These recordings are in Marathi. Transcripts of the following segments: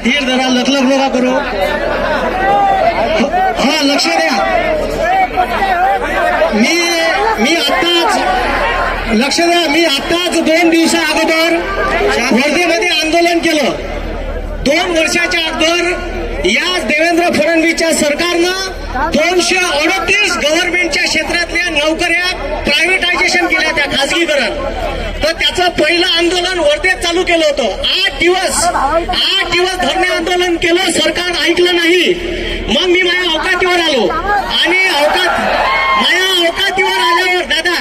धीर धरा, लखलख नका करू. हा लक्ष द्या. मी आताच लक्ष द्या. मी आताच 2 दिवसा अगोदर वर्धेमध्ये आंदोलन केलं. 2 वर्षाच्या अगोदर याच देवेंद्र फडणवीसच्या सरकारनं 238 गव्हर्नमेंटच्या क्षेत्रातल्या नोकऱ्या प्रायव्हेटायझेशन केल्या, त्या खासगीकरण. तर त्याचं पहिलं आंदोलन वर्धेत चालू केलं होतं. 8 दिवस धरणे आंदोलन केलं, सरकार ऐकलं नाही. मग मी माझ्या औकातीवर आलो आणि माझ्या औकातीवर आल्यावर दादा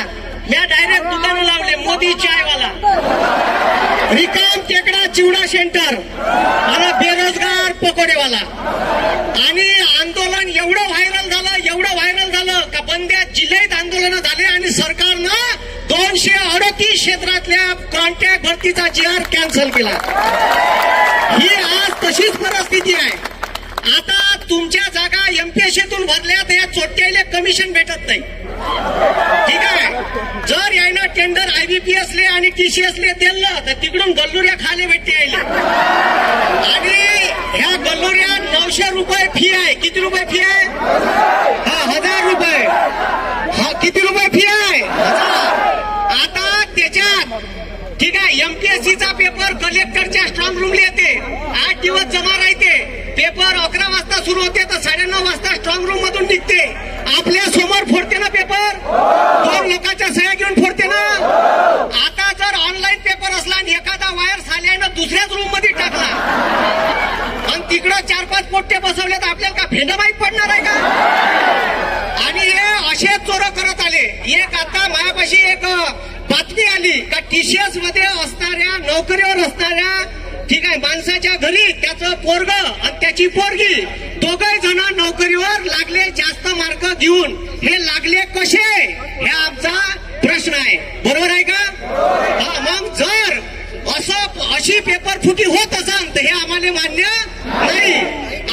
मी डायरेक्ट दुकानं लावले. मोदी चायवाला, रिकाम टेकडा चिवडा सेंटर आणि बेरोजगार पकोडेवाला. आणि आंदोलन एवढं व्हायरल झालं का बंद्या जिल्ह्यात आंदोलन झाले आणि सरकारनं 238 क्षेत्रातल्या कॉन्ट्रॅक्ट भरतीचा GR कॅन्सल केला. ही आज तशीच परिस्थिती आहे. आता तुमच्या जागा MPSCतून भरल्या तर या चोट्याला कमिशन भेटत नाही. ठीक आहे. जर यायना टेंडर IBPS ले आणि TCS ले दिलं तर तिकडून गल्लुऱ्या खाले भेटते यायला. आणि ह्या गल्लुऱ्या 900 रुपये फी आहे. किती रुपये फी आहे? हा 1000 रुपये. हा किती रुपये फी आहे? 1000. आता त्याच्यात ठीक आहे MPSCचा पेपर कलेक्टरच्या स्ट्रॉंग रूमला येते. 8 दिवस जमा राहते. पेपर 11 वाजता सुरू होते तर 9:30 वाजता स्ट्रॉंग रूम मधून निघते. आपल्या समोर फोडते ना पेपर. 2 लोकांच्या सह्या घेऊन फोडते ना. आता जर ऑनलाईन पेपर असला आणि एखादा वायर साल्यानं दुसऱ्याच रूम मध्ये टाकला आणि तिकडं 4-5 पोट्टे बसवले तर आपल्याला का भेंड माहीत पडणार आहे का? आणि हे असे चोर करत आले. एक आता मायापाशी एक बातमी आली का TCS मध्ये असणाऱ्या नोकरीवर असणाऱ्या ठीक आहे माणसाच्या घरी त्याचं पोरग आणि त्याची पोरगी दोघे जण नोकरीवर लागले जास्त मार्क घेऊन. हे लागले कसे हे आमचा प्रश्न आहे. बरोबर आहे का? हा मग जर अशी पेपर फुटी होत असेल तर हे आम्हाला मान्य नाही.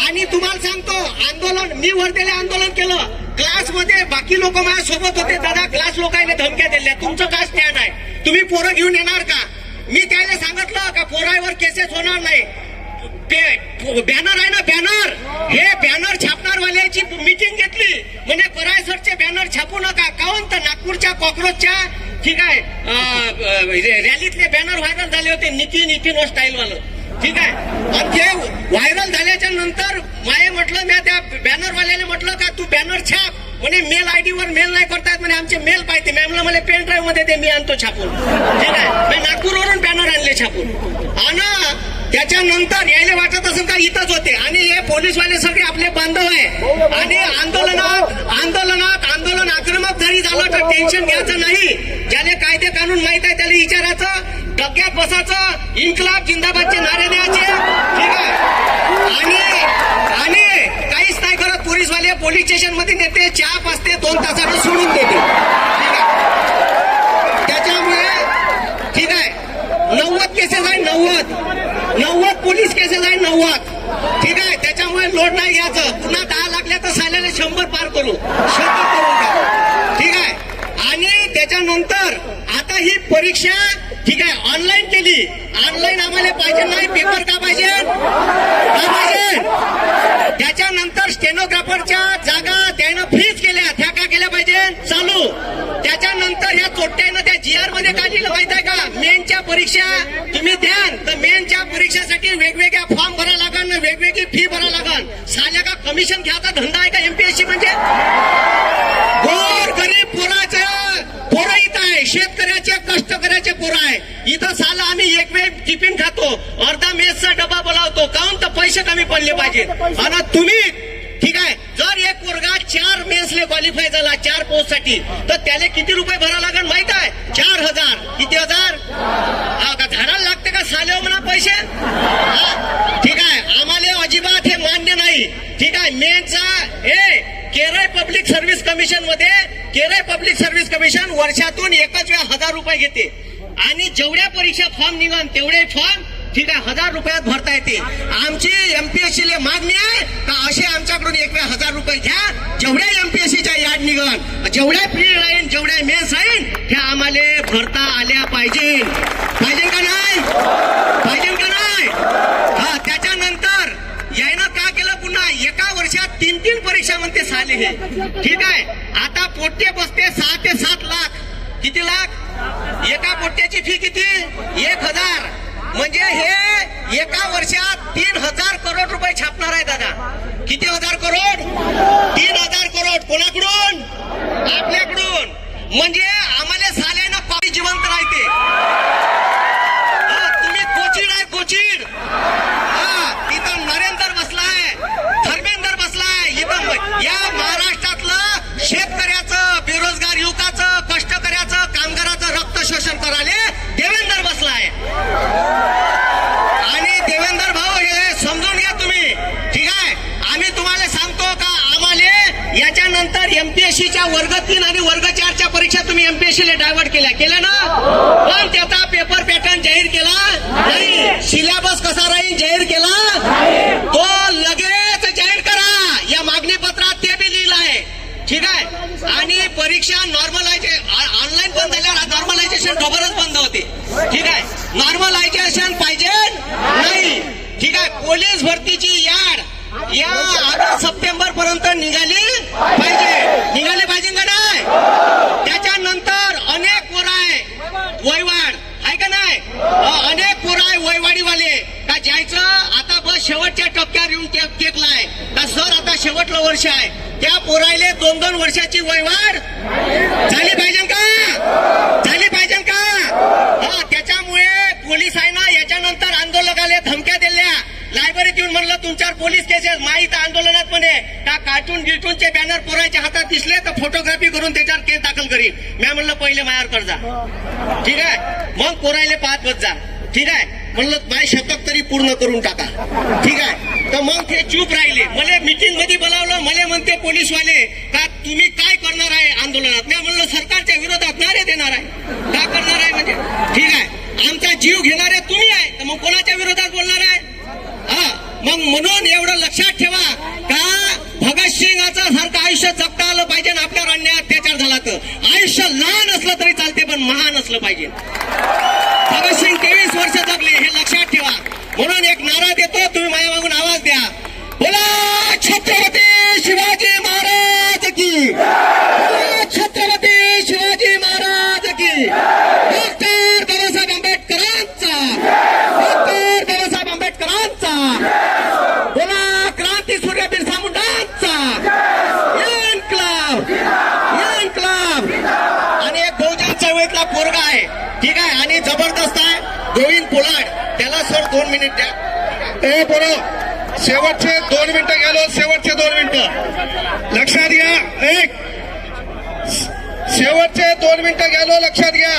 आणि तुम्हाला सांगतो आंदोलन मी वर्धेला आंदोलन केलं. क्लासमध्ये बाकी लोक माझ्या सोबत होते. दादा क्लास लोकांना धमक्या दिल्या, तुमचं काय स्टँड आहे, तुम्ही पोरं घेऊन येणार का? मी त्याला सांगितलं का पोरावर केसेस होणार नाही. ते बॅनर आहे ना बॅनर, हे बॅनर छापणारवाल्याची मीटिंग घेतली. म्हणजे करायसरचे बॅनर छापू नका. काऊन तर नागपूरच्या कॉक्रोचच्या ठीक आहे रॅलीतले बॅनर व्हायरल झाले होते. नितीन स्टाईल वालं ठीक आहे. आणि ते व्हायरल झाल्याच्या नंतर माये म्हटलं मी त्या बॅनरवाल्याने म्हटलं का तू बॅनर छाप. म्हणे मेल ID वर मेल नाही करतायत म्हणे, आमचे मेल पाहिजे. मॅमला मला पेन ड्राईव्ह मध्ये ते मी आणतो छापून. ठीक आहे. मी नागपूरवरून बॅनर आणले छापून. आणि त्याच्यानंतर यायला वाटत असेल का इथंच होते. आणि हे पोलीसवाले सगळे आपले बांधव आहे. आणि आंदोलन आक्रमक जरी झालं तर टेन्शन घ्यायचं नाही. ज्याने कायदे कानून माहित आहे त्याला विचारायचं, डग्यात बसायचं, इन्कलाब जिंदाबादचे नारे द्यायचे. ठीक आहे. आणि काहीच नाही करत. पोलीसवाले पोलीस स्टेशन मध्ये नेते, चहा पाजते, 2 तासानं सोडून देते. ठीक आहे. त्याच्यामुळे ठीक आहे 90 केसेस आहे. 90 पोलीस केसेस आहे. 90 ठीक आहे. त्याच्यामुळे लोड नाही घ्यायचं. पुन्हा 10 लागल्या तर साल्याला 100 पार करू. 100 करून द्या. ठीक आहे. आणि त्याच्यानंतर आता ही परीक्षा ठीक आहे ऑनलाईन केली. ऑनलाईन आम्हाला पाहिजे नाही. पेपर का पाहिजे? त्याच्यानंतर स्टेनोग्राफरच्या जागा त्यानं फ्रीज केल्या. त्या का केल्या पाहिजे? चालू. त्याच्यानंतर या चोट्ट्यानं त्या GR मध्ये काय लिहिलं माहित आहे का? मेनच्या परीक्षा तुम्ही द्याल तर मेनच्या परीक्षेसाठी वेगवेगळ्या फॉर्म भरा लागल, वेगवेगळी फी भरा लागल. साल्या का कमिशन घ्यायचा धंदा आहे का MPSC म्हणजे? गोर गरीब पोरं इथं आहे. शेतकऱ्याचे कष्टकऱ्याचे पोरं आहे. इथं साला आम्ही एक वेळ टिफिन खातो, अर्धा मेसचा डबा बोलावतो. काऊन तर पैसे कमी पडले पाहिजे. आणि तुम्ही ठीक आहे जर एक पोरगा 4 मेन्सले क्वालिफाय झाला 4 पोस्ट साठी तर त्याला किती रुपये भरा लागेल माहित आहे? 4000. किती हजार? झाडाला लागते का साले म्हणा पैसे? ठीक आहे. आम्हाला अजिबात हे मान्य नाही. ठीक आहे. मेनचा केरळ पब्लिक सर्व्हिस कमिशन मध्ये पब्लिक सर्व्हिस कमिशन वर्षातून एकच वेळा 1000 रुपये घेते. आणि जेवढ्या परीक्षा फॉर्म निघाल तेवढे फॉर्म ठीक आहे 1000 रुपयात भरता येते. आमची MPSC ला मागणी आहे का असे आमच्याकडून एक वेळा 1000 रुपये घ्या. जेवढ्या MPSCच्या याड निघाल, जेवढ्या प्री राहील, जेवढ्या मेन्स राहील हे आम्हाला भरता आल्या पाहिजे. पाहिजे का नाही? पाहिजे का नाही? हा. त्याच्यानंतर परीक्षा म्हणते साले हे. ठीक आहे. आता पोट्टे बसते 6 ते 7 लाख. किती लाख? एका पोट्ट्याची फी किती? 1,000. म्हणजे हे एका वर्षात 3,000 करोड रुपये छापणार आहे दादा. किती हजार करोड? 3,000 करोड. कोणाकडून? आपल्याकडून. म्हणजे आम्हाला साल्यानं कॉपी जिवंत राहते. तुम्ही कोचिड आहे, कोचिड. तिथं नरेंद्र बसलाय, धर्मेंद्र बसलाय. इथं या महाराष्ट्रातलं शेतकऱ्याचं, बेरोजगार युवकाचं, कष्टकऱ्याचं, कामगाराचं रक्त शोषण करायला देवेंद्र बसलाय. आणि देवेंद्र भाऊ हे समजून घ्या तुम्ही. ठीक आहे. आम्ही तुम्हाला सांगतो का आम्हाला याच्यानंतर एमपीएससीच्या वर्ग 3 आणि वर्ग 4च्या परीक्षा तुम्ही एमपीएससीला डायव्हर्ट केल्या ना. पण त्याचा पेपर पॅटर्न जाहीर केला नाही. सिलेबस कसा राहील जाहीर केला तो लगेच जाहीर करा. या मागणी पत्रात ते बी लिहिलं आहे. ठीक आहे. आणि परीक्षा ऑनलाईन बंद झाल्यावर नॉर्मलायझेशन खबरच बंद होते. ठीक आहे. नॉर्मलायझेशन पाहिजे नाही. ठीक आहे. पोलीस भरतीची याड या ऑगस्ट सप्टेंबर पर्यंत निघाली पाहिजे का नाही. त्याच्यानंतर अनेक पोरं आहे वयवाड आहे का नाही. अनेक पोरं आहे वयवाडीवाले का ज्याचं आता बस शेवटच्या टप्प्यावर येऊन टेकलाय का सर आता शेवटलं वर्ष आहे. त्या पोरायले 2-2 वर्षाची वयवाड झाली पाहिजे का. त्याच्यामुळे पोलीस आहे ना याच्यानंतर आंदोलकाला धमक्या दिल्या. लायब्ररीत येऊन म्हणलं तुमच्यावर पोलीस केसेस माहीत आंदोलनात म्हणे का कार्टून गिटूनचे बॅनर पोराच्या हातात दिसले तर फोटोग्राफी करून त्याच्यावर केस दाखल करीन. मी म्हणलं पहिले मायावर कर जा. ठीक आहे. मग पोरायले पाहत बस जा. ठीक आहे. म्हणलं बाय शतक तरी पूर्ण करून टाका. ठीक आहे. तर मग ते चूप राहिले. मला मीटिंग मध्ये बोलावलं. मला म्हणते पोलीसवाले का तुम्ही काय करणार आहे आंदोलनात. मी म्हणलं सरकारच्या विरोधात नारे देणार आहे. काय करणार आहे म्हणजे. ठीक आहे. आमचा जीव घेणारे तुम्ही आहे तर मग कोणाच्या विरोधात बोलणार आहे. मग म्हणून एवढं लक्षात ठेवा का भगतसिंगाचं सारखं आयुष्य जगता आलं पाहिजे. आपल्यावर अन्याय अत्याचार झाला तर आयुष्य लहान असलं तरी चालते पण महान असलं पाहिजे. भगतसिंग 23 वर्ष जगले हे लक्षात ठेवा. म्हणून एक नारा देतो तुम्ही माझ्या मागून आवाज द्या. बोला छत्रपती शिवाजी महाराज की. छत्रपती शिवाजी महाराज की. डॉक्टर बाबासाहेब आंबेडकरांचा. डॉक्टर बाबासाहेब आंबेडकरांचा. बोला क्रांती सूर्य बिरसा मुंडांचा. इन्क्लाब. आणि एक बहुजन चळवळीतला पोरगा आहे. ठीक आहे. आणि जबरदस्त आहे गोविंद पोलाड. त्याला सर 2 मिनिट द्या. बरोबर. शेवटचे 2 मिनिटं गेलो. शेवटचे 2 मिनिटं लक्षात घ्या. शेवटचे 2 मिनिटं गेलो. लक्षात घ्या.